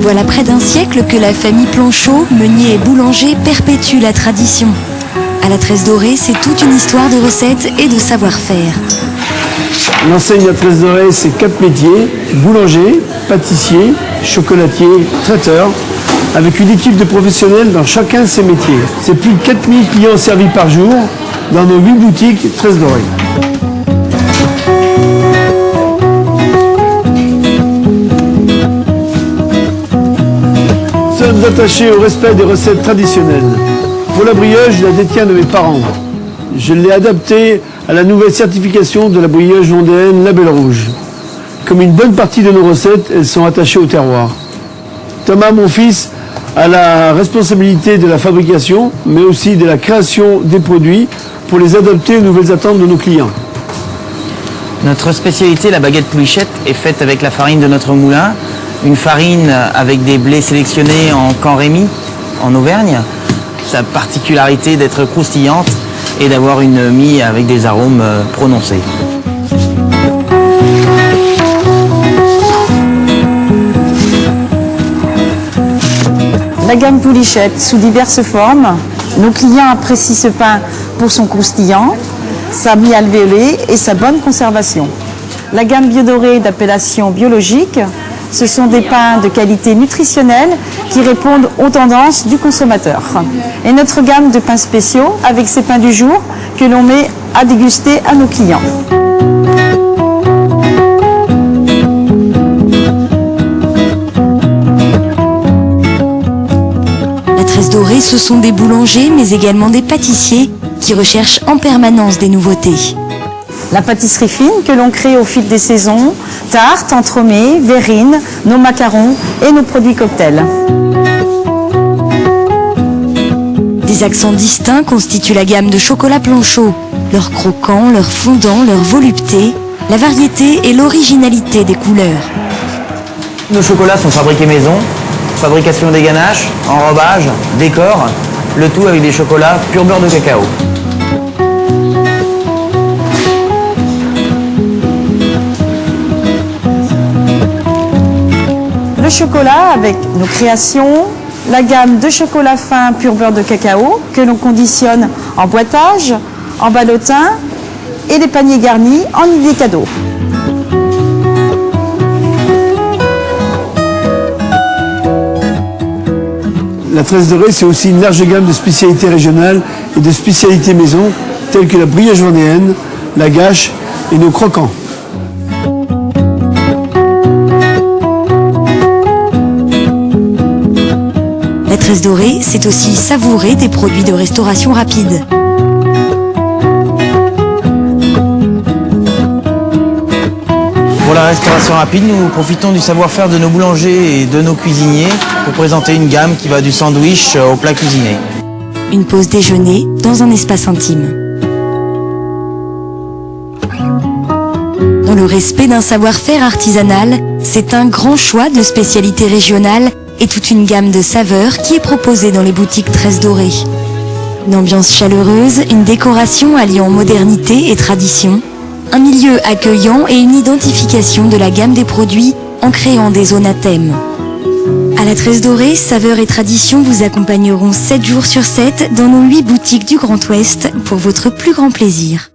Voilà près d'un siècle que la famille Planchot, meunier et boulanger, perpétue la tradition. À la Tresse Dorée, c'est toute une histoire de recettes et de savoir-faire. L'enseigne de la Tresse Dorée, c'est 4 métiers: boulanger, pâtissier, chocolatier, traiteur, avec une équipe de professionnels dans chacun de ces métiers. C'est plus de 4000 clients servis par jour dans nos 8 boutiques Tresse Dorée. Nous sommes attachés au respect des recettes traditionnelles. Pour la brioche, je la détiens de mes parents. Je l'ai adaptée à la nouvelle certification de la brioche vendéenne Label Rouge. Comme une bonne partie de nos recettes, elles sont attachées au terroir. Thomas, mon fils, a la responsabilité de la fabrication, mais aussi de la création des produits pour les adapter aux nouvelles attentes de nos clients. Notre spécialité, la baguette poulichette, est faite avec la farine de notre moulin. Une farine avec des blés sélectionnés en Camp Rémy, en Auvergne. Sa particularité d'être croustillante et d'avoir une mie avec des arômes prononcés. La gamme poulichette sous diverses formes. Nos clients apprécient ce pain pour son croustillant, sa mie alvéolée et sa bonne conservation. La gamme biodorée d'appellation biologique, ce sont des pains de qualité nutritionnelle qui répondent aux tendances du consommateur. Et notre gamme de pains spéciaux avec ces pains du jour que l'on met à déguster à nos clients. La Tresse Dorée, ce sont des boulangers, mais également des pâtissiers qui recherchent en permanence des nouveautés. La pâtisserie fine que l'on crée au fil des saisons, tartes, entremets, verrines, nos macarons et nos produits cocktails. Des accents distincts constituent la gamme de chocolat Planchot. Leur croquant, leur fondant, leur volupté, la variété et l'originalité des couleurs. Nos chocolats sont fabriqués maison, fabrication des ganaches, enrobage, décor, le tout avec des chocolats pur beurre de cacao. Le chocolat avec nos créations, la gamme de chocolat fin pur beurre de cacao que l'on conditionne en boîtage, en ballotin et les paniers garnis en idées cadeaux. La Tresse Dorée, c'est aussi une large gamme de spécialités régionales et de spécialités maison, telles que la brioche vendéenne, la gâche et nos croquants. La Tresse Dorée, c'est aussi savourer des produits de restauration rapide. Pour la restauration rapide, nous profitons du savoir-faire de nos boulangers et de nos cuisiniers pour présenter une gamme qui va du sandwich au plat cuisiné. Une pause déjeuner dans un espace intime. Dans le respect d'un savoir-faire artisanal, c'est un grand choix de spécialités régionales et toute une gamme de saveurs qui est proposée dans les boutiques Tresse Dorée. Une ambiance chaleureuse, une décoration alliant modernité et tradition, un milieu accueillant et une identification de la gamme des produits en créant des zones à thème. À la Tresse Dorée, saveurs et traditions vous accompagneront 7 jours sur 7 dans nos 8 boutiques du Grand Ouest pour votre plus grand plaisir.